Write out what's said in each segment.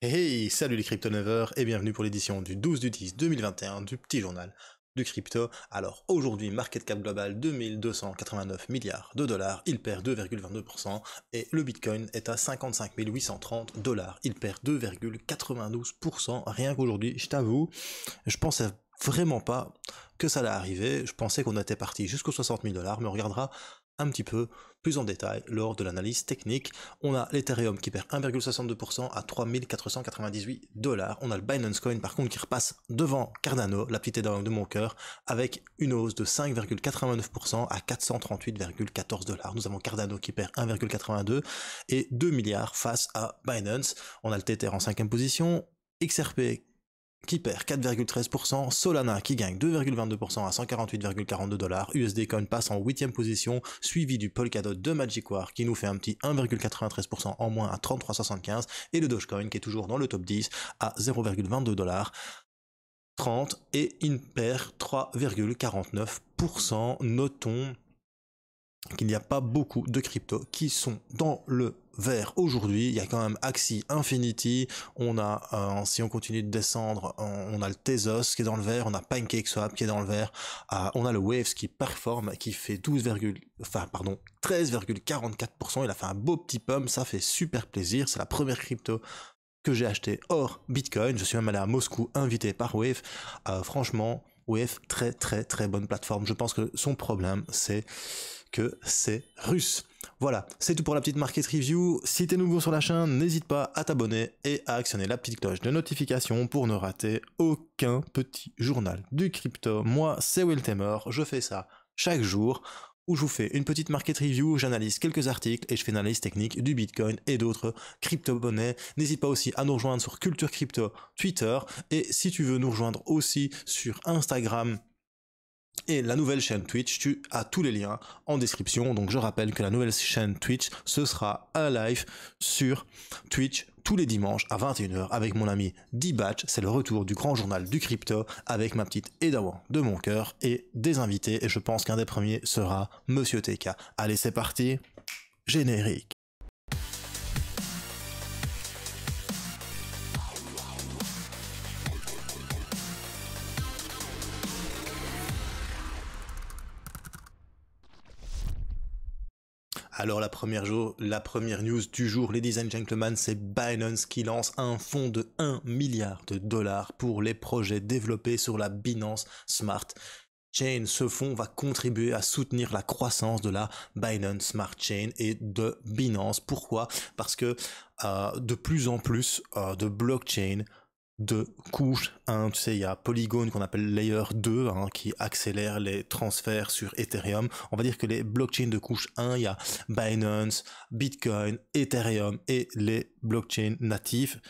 Hey, salut les crypto-nevers et bienvenue pour l'édition du 12 du 10 2021 du petit journal du crypto. Alors aujourd'hui, market cap global 2289 milliards de dollars, il perd 2,22% et le bitcoin est à 55 830 dollars, il perd 2,92%. Rien qu'aujourd'hui, je t'avoue, je pensais vraiment pas que ça allait arriver, je pensais qu'on était parti jusqu'aux 60 000 dollars, mais on regardera un petit peu plus en détail lors de l'analyse technique. On a l'Ethereum qui perd 1,62% à 3498 dollars. On a le Binance Coin par contre qui repasse devant Cardano, la petite Ethereum de mon cœur, avec une hausse de 5,89% à 438,14 dollars. Nous avons Cardano qui perd 1,82 et 2 milliards face à Binance. On a le Tether en 5e position, XRP qui perd 4,13%, Solana qui gagne 2,22% à 148,42 dollars, USD Coin passe en 8e position, suivi du Polkadot de Magicware qui nous fait un petit 1,93% en moins à 33,75 et le Dogecoin qui est toujours dans le top 10 à 0,22 dollars 30 et il perd 3,49%. Notons qu'il n'y a pas beaucoup de cryptos qui sont dans le vert aujourd'hui. Il y a quand même Axie Infinity, on a, si on continue de descendre, on a le Tezos qui est dans le vert, on a PancakeSwap qui est dans le vert, on a le Waves qui performe, qui fait 13,44%, il a fait un beau petit pump, ça fait super plaisir, c'est la première crypto que j'ai acheté hors Bitcoin, je suis même allé à Moscou invité par Wave, franchement, Wave, très bonne plateforme. Je pense que son problème, c'est que c'est russe. Voilà, c'est tout pour la petite market review. Si t'es nouveau sur la chaîne, n'hésite pas à t'abonner et à actionner la petite cloche de notification pour ne rater aucun petit journal du crypto. Moi, c'est Will Temer, je fais ça chaque jour où je vous fais une petite market review, j'analyse quelques articles et je fais une analyse technique du Bitcoin et d'autres crypto-monnaies. N'hésite pas aussi à nous rejoindre sur Culture Crypto Twitter et si tu veux nous rejoindre aussi sur Instagram et la nouvelle chaîne Twitch, tu as tous les liens en description. Donc je rappelle que la nouvelle chaîne Twitch, ce sera un live sur Twitch tous les dimanches à 21h avec mon ami D-Batch. C'est le retour du grand journal du crypto avec ma petite Edawan de mon cœur et des invités. Et je pense qu'un des premiers sera Monsieur TK. Allez, c'est parti, générique. Alors la première news du jour, ladies and gentlemen, c'est Binance qui lance un fonds de 1 milliard de dollars pour les projets développés sur la Binance Smart Chain. Ce fonds va contribuer à soutenir la croissance de la Binance Smart Chain et de Binance. Pourquoi? Parce que de plus en plus de blockchains de couche 1, tu sais, il y a Polygon qu'on appelle Layer 2 qui accélère les transferts sur Ethereum. On va dire que les blockchains de couche 1, il y a Binance, Bitcoin, Ethereum et les blockchains natifs.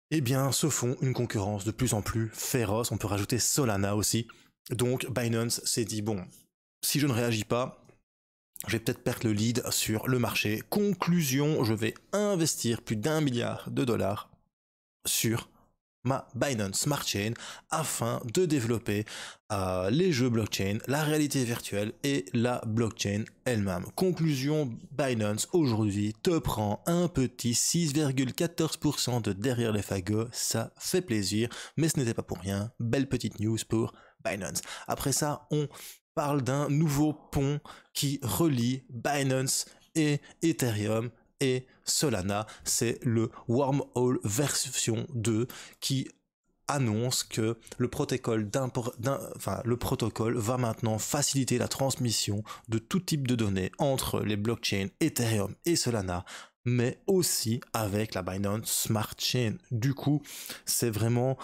Eh bien, se font une concurrence de plus en plus féroce. On peut rajouter Solana aussi. Donc, Binance s'est dit, bon, si je ne réagis pas, je vais peut-être perdre le lead sur le marché. Conclusion, je vais investir plus d'1 milliard de dollars sur ma Binance Smart Chain afin de développer les jeux blockchain, la réalité virtuelle et la blockchain elle-même. Conclusion, Binance aujourd'hui te prend un petit 6,14% de derrière les fagots, ça fait plaisir, mais ce n'était pas pour rien. Belle petite news pour Binance. Après ça, on parle d'un nouveau pont qui relie Binance et Ethereum et Solana, c'est le Wormhole version 2 qui annonce que le protocole va maintenant faciliter la transmission de tout type de données entre les blockchains Ethereum et Solana, mais aussi avec la Binance Smart Chain. Du coup, c'est vraiment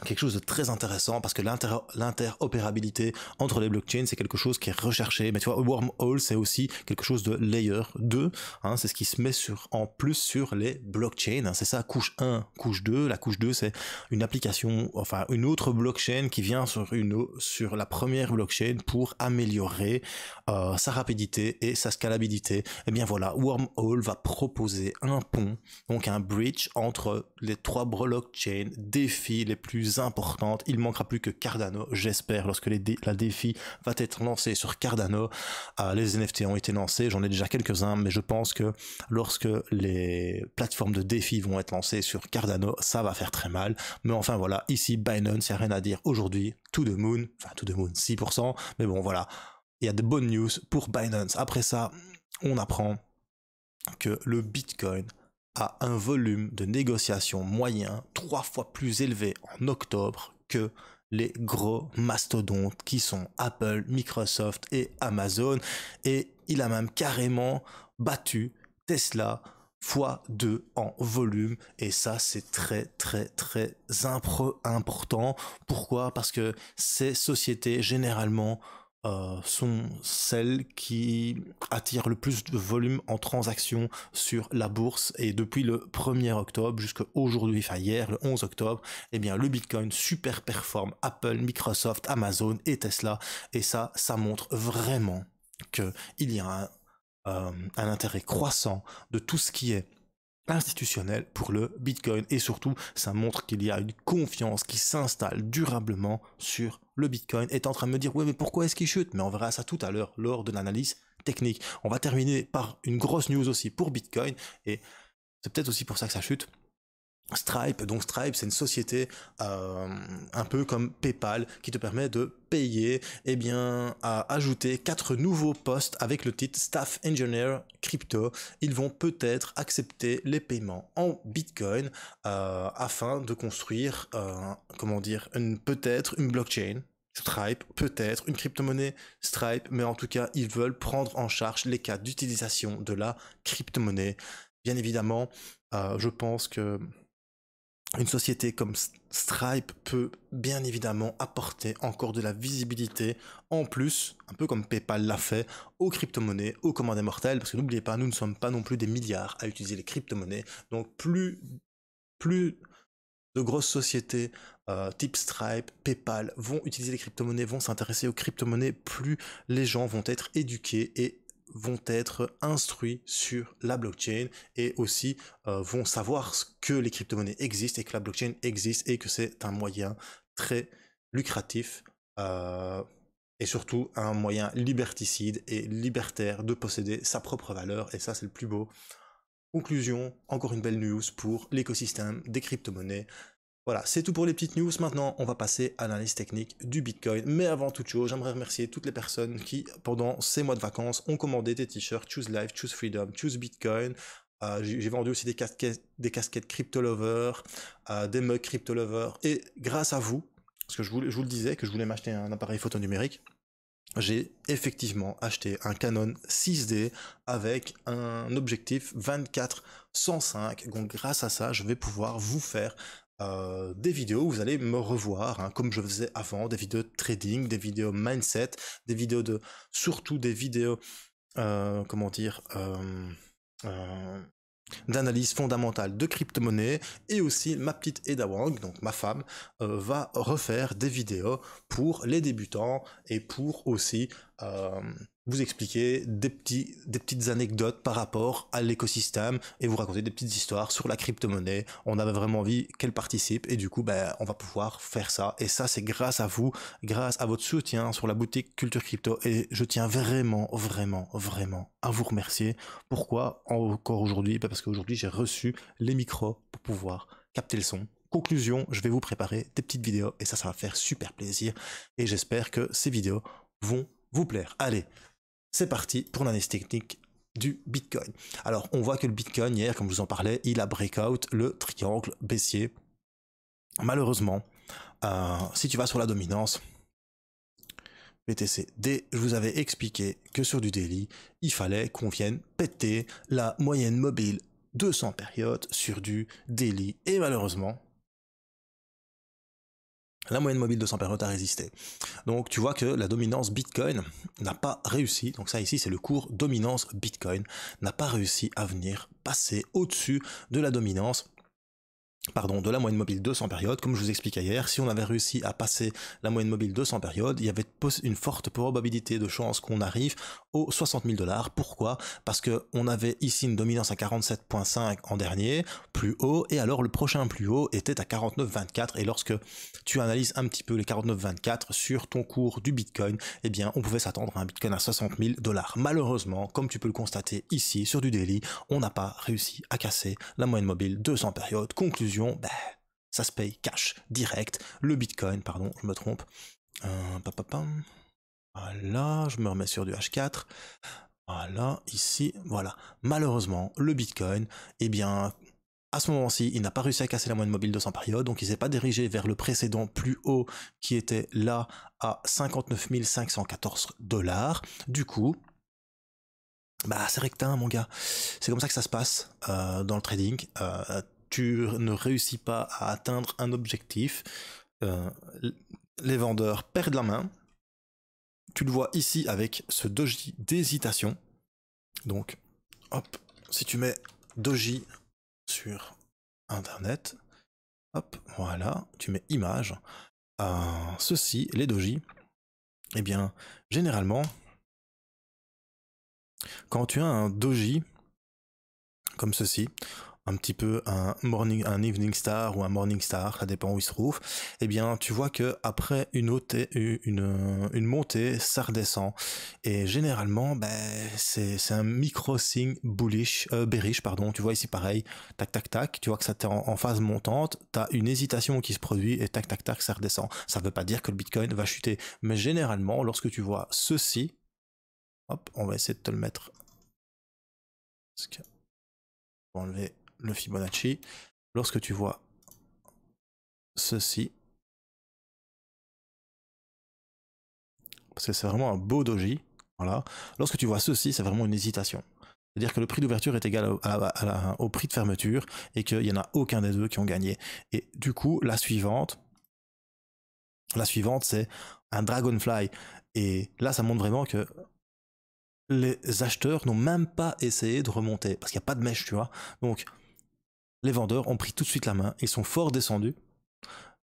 quelque chose de très intéressant parce que l'interopérabilité entre les blockchains c'est quelque chose qui est recherché, mais tu vois, Wormhole c'est aussi quelque chose de layer 2, c'est ce qui se met en plus sur les blockchains, c'est ça, couche 1, couche 2, la couche 2 c'est une application, enfin une autre blockchain qui vient sur la première blockchain pour améliorer sa rapidité et sa scalabilité. Et bien voilà, Wormhole va proposer un pont, donc un bridge entre les trois blockchains, défis les plus plus importantes. Il manquera plus que Cardano, j'espère, lorsque la DeFi va être lancée sur Cardano. Les NFT ont été lancés, j'en ai déjà quelques-uns, mais je pense que lorsque les plateformes de DeFi vont être lancées sur Cardano, ça va faire très mal. Mais enfin voilà, ici Binance, il n'y a rien à dire aujourd'hui. To the moon, 6%, mais bon voilà, il y a de bonnes news pour Binance. Après ça, on apprend que le Bitcoin a un volume de négociation moyen 3 fois plus élevé en octobre que les gros mastodontes qui sont Apple, Microsoft et Amazon, et il a même carrément battu Tesla x2 en volume, et ça c'est très important. Pourquoi? Parce que ces sociétés généralement sont celles qui attirent le plus de volume en transactions sur la bourse, et depuis le 1er octobre jusqu'à aujourd'hui, enfin hier le 11 octobre, eh bien le Bitcoin super performe Apple, Microsoft, Amazon et Tesla, et ça montre vraiment que il y a un intérêt croissant de tout ce qui est institutionnel pour le Bitcoin, et surtout ça montre qu'il y a une confiance qui s'installe durablement sur le Bitcoin. Est en train de me dire ouais, mais pourquoi est-ce qu'il chute? Mais on verra ça tout à l'heure lors de l'analyse technique. On va terminer par une grosse news aussi pour Bitcoin, et c'est peut-être aussi pour ça que ça chute. Stripe, donc Stripe c'est une société un peu comme PayPal qui te permet de payer, eh bien à ajouter 4 nouveaux postes avec le titre Staff Engineer Crypto. Ils vont peut-être accepter les paiements en Bitcoin afin de construire peut-être une blockchain Stripe, peut-être une crypto-monnaie Stripe, mais en tout cas ils veulent prendre en charge les cas d'utilisation de la crypto-monnaie. Bien évidemment, je pense que une société comme Stripe peut bien évidemment apporter encore de la visibilité en plus, un peu comme PayPal l'a fait, aux crypto-monnaies, aux commandes mortelles, parce que n'oubliez pas, nous ne sommes pas non plus des milliards à utiliser les crypto-monnaies, donc plus de grosses sociétés type Stripe, PayPal vont utiliser les crypto-monnaies, vont s'intéresser aux crypto-monnaies, plus les gens vont être éduqués et vont être instruits sur la blockchain, et aussi vont savoir que les crypto-monnaies existent et que la blockchain existe et que c'est un moyen très lucratif et surtout un moyen liberticide et libertaire de posséder sa propre valeur, et ça c'est le plus beau. Conclusion, encore une belle news pour l'écosystème des crypto-monnaies. Voilà, c'est tout pour les petites news. Maintenant, on va passer à l'analyse technique du Bitcoin. Mais avant toute chose, j'aimerais remercier toutes les personnes qui, pendant ces mois de vacances, ont commandé des t-shirts Choose Life, Choose Freedom, Choose Bitcoin. J'ai vendu aussi des casquettes Crypto Lover, des mugs Crypto Lover. Et grâce à vous, parce que je vous le disais, que je voulais m'acheter un appareil photo numérique, j'ai effectivement acheté un Canon 6D avec un objectif 24-105. Donc grâce à ça, je vais pouvoir vous faire des vidéos où vous allez me revoir, hein, comme je faisais avant, des vidéos de trading, des vidéos mindset, des vidéos surtout des vidéos, d'analyse fondamentale de crypto-monnaie, et aussi ma petite Eda Wang, donc ma femme, va refaire des vidéos pour les débutants et pour aussi vous expliquer des petites anecdotes par rapport à l'écosystème et vous raconter des petites histoires sur la crypto-monnaie. On avait vraiment envie qu'elle participe, et du coup on va pouvoir faire ça, et ça c'est grâce à vous, grâce à votre soutien sur la boutique Culture Crypto, et je tiens vraiment à vous remercier. Pourquoi encore aujourd'hui? Parce qu'aujourd'hui j'ai reçu les micros pour pouvoir capter le son. Conclusion, je vais vous préparer des petites vidéos, et ça va faire super plaisir, et j'espère que ces vidéos vont vous plaire. Allez, c'est parti pour l'analyse technique du Bitcoin. Alors, on voit que le Bitcoin, hier, comme je vous en parlais, il a breakout le triangle baissier. Malheureusement, si tu vas sur la dominance, BTC-D, je vous avais expliqué que sur du daily, il fallait qu'on vienne péter la moyenne mobile 200 périodes sur du daily, et malheureusement, la moyenne mobile 200 périodes a résisté. Donc tu vois que la dominance Bitcoin n'a pas réussi, donc ça ici c'est le cours dominance Bitcoin, n'a pas réussi à venir passer au-dessus de la dominance, de la moyenne mobile 200 périodes. Comme je vous expliquais hier, si on avait réussi à passer la moyenne mobile 200 périodes, il y avait une forte probabilité de chance qu'on arrive aux 60 000 $. Pourquoi? Parce qu'on avait ici une dominance à 47,5 en dernier, plus haut, et alors le prochain plus haut était à 49,24. Et lorsque tu analyses un petit peu les 49,24 sur ton cours du Bitcoin, eh bien, on pouvait s'attendre à un Bitcoin à 60 000 $. Malheureusement, comme tu peux le constater ici sur du daily, on n'a pas réussi à casser la moyenne mobile 200 périodes. Conclusion, ça se paye cash, direct. Le Bitcoin, pardon, je me trompe. Voilà, je me remets sur du H4. Voilà, ici, voilà. Malheureusement, le Bitcoin, eh bien, à ce moment-ci, il n'a pas réussi à casser la moyenne mobile 200 périodes, donc il s'est pas dirigé vers le précédent plus haut qui était là à 59 514 $. Du coup, c'est rectin, mon gars. C'est comme ça que ça se passe dans le trading. Tu ne réussis pas à atteindre un objectif. Les vendeurs perdent la main. Tu le vois ici avec ce doji d'hésitation. Donc, hop, si tu mets doji sur internet, hop, voilà, tu mets image. Ceci, les doji, eh bien, généralement, quand tu as un doji comme ceci, un petit peu un evening star ou un morning star, ça dépend où il se trouve, eh bien tu vois que après une montée, ça redescend. Et généralement, c'est un micro signe bearish, pardon. Tu vois ici pareil, tac tac tac, tu vois que ça t'est en phase montante, tu as une hésitation qui se produit et tac tac tac, ça redescend. Ça ne veut pas dire que le Bitcoin va chuter, mais généralement, lorsque tu vois ceci, hop, on va essayer de te le mettre. On va enlever le Fibonacci. Lorsque tu vois ceci, parce que c'est vraiment un beau doji, voilà. Lorsque tu vois ceci, c'est vraiment une hésitation. C'est-à-dire que le prix d'ouverture est égal au prix de fermeture et qu'il n'y en a aucun des deux qui ont gagné. Et du coup, la suivante, c'est un Dragonfly. Et là, ça montre vraiment que les acheteurs n'ont même pas essayé de remonter parce qu'il n'y a pas de mèche, tu vois. Donc, les vendeurs ont pris tout de suite la main, ils sont fort descendus.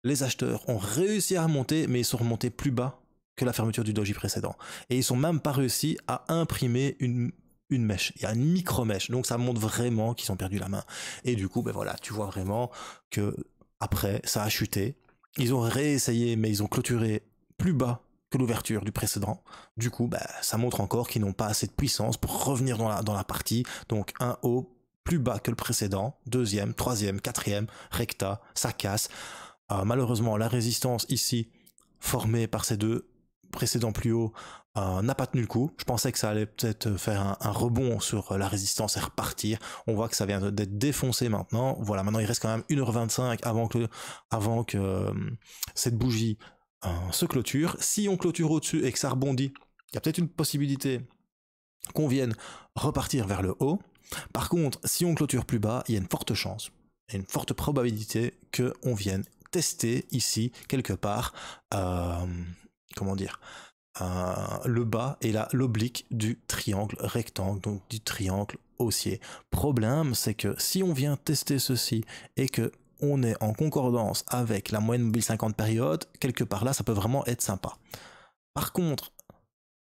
Les acheteurs ont réussi à remonter, mais ils sont remontés plus bas que la fermeture du doji précédent. Et ils sont même pas réussi à imprimer une mèche. Il y a une micro-mèche. Donc ça montre vraiment qu'ils ont perdu la main. Et du coup, voilà, tu vois vraiment que après, ça a chuté. Ils ont réessayé, mais ils ont clôturé plus bas que l'ouverture du précédent. Du coup, ça montre encore qu'ils n'ont pas assez de puissance pour revenir dans la partie. Donc un haut plus bas que le précédent, deuxième, troisième, quatrième, recta, ça casse. Malheureusement, la résistance ici, formée par ces deux précédents plus hauts, n'a pas tenu le coup. Je pensais que ça allait peut-être faire un rebond sur la résistance et repartir. On voit que ça vient d'être défoncé maintenant. Voilà, maintenant il reste quand même 1h25 avant que cette bougie se clôture. Si on clôture au-dessus et que ça rebondit, il y a peut-être une possibilité qu'on vienne repartir vers le haut. Par contre, si on clôture plus bas, il y a une forte chance, et une forte probabilité qu'on vienne tester ici, quelque part, comment dire, le bas et l'oblique du triangle rectangle, donc du triangle haussier. Problème, c'est que si on vient tester ceci et que on est en concordance avec la moyenne mobile 50 périodes, quelque part là, ça peut vraiment être sympa. Par contre,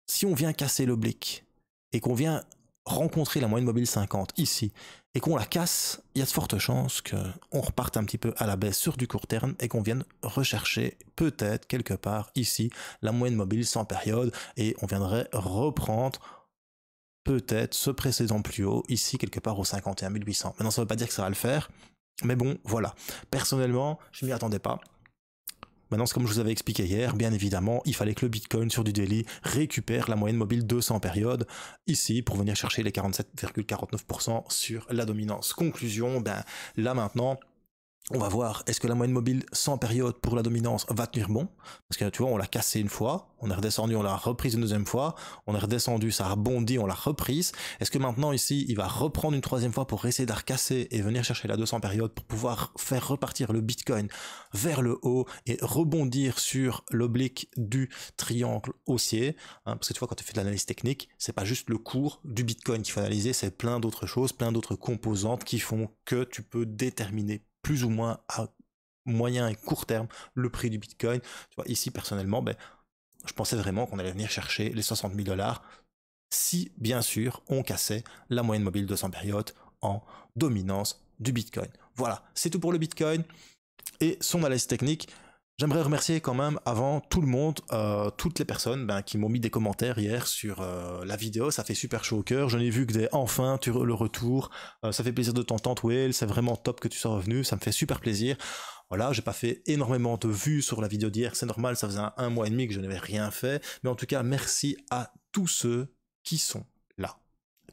si on vient casser l'oblique et qu'on vient rencontrer la moyenne mobile 50 ici et qu'on la casse, il y a de fortes chances qu'on reparte un petit peu à la baisse sur du court terme et qu'on vienne rechercher peut-être quelque part ici la moyenne mobile 100 périodes et on viendrait reprendre peut-être ce précédent plus haut ici quelque part au 51 800. Maintenant ça ne veut pas dire que ça va le faire, mais bon voilà. Personnellement je m'y attendais pas. Maintenant, comme je vous avais expliqué hier, bien évidemment, il fallait que le Bitcoin sur du daily récupère la moyenne mobile 200 périodes ici pour venir chercher les 47,49% sur la dominance. Conclusion, là maintenant, on va voir, est-ce que la moyenne mobile 100 périodes pour la dominance va tenir bon? Parce que tu vois, on l'a cassé une fois, on est redescendu, on l'a reprise une deuxième fois, on est redescendu, ça a rebondi, on l'a reprise. Est-ce que maintenant ici, il va reprendre une troisième fois pour essayer de la recasser et venir chercher la 200 périodes pour pouvoir faire repartir le Bitcoin vers le haut et rebondir sur l'oblique du triangle haussier, hein, parce que tu vois, quand tu fais de l'analyse technique, c'est pas juste le cours du Bitcoin qu'il faut analyser, c'est plein d'autres choses, plein d'autres composantes qui font que tu peux déterminer plus ou moins à moyen et court terme le prix du Bitcoin. Tu vois, ici personnellement, je pensais vraiment qu'on allait venir chercher les 60 000 $. si bien sûr on cassait la moyenne mobile de 200 périodes en dominance du Bitcoin. Voilà, c'est tout pour le Bitcoin et son analyse technique. J'aimerais remercier quand même avant tout le monde, toutes les personnes qui m'ont mis des commentaires hier sur la vidéo, ça fait super chaud au cœur, je n'ai vu que des enfin le retour, ça fait plaisir de t'entendre Will, c'est vraiment top que tu sois revenu, ça me fait super plaisir. Voilà, j'ai pas fait énormément de vues sur la vidéo d'hier, c'est normal, ça faisait un mois et demi que je n'avais rien fait, mais en tout cas merci à tous ceux qui sont là,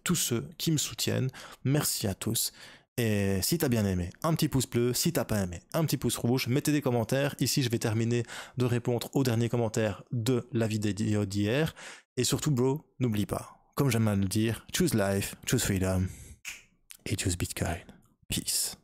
tous ceux qui me soutiennent, merci à tous. Et si t'as bien aimé, un petit pouce bleu, si t'as pas aimé, un petit pouce rouge, mettez des commentaires. Ici, je vais terminer de répondre aux derniers commentaires de la vidéo d'hier. Et surtout, bro, n'oublie pas, comme j'aime à le dire, choose life, choose freedom et choose Bitcoin. Peace.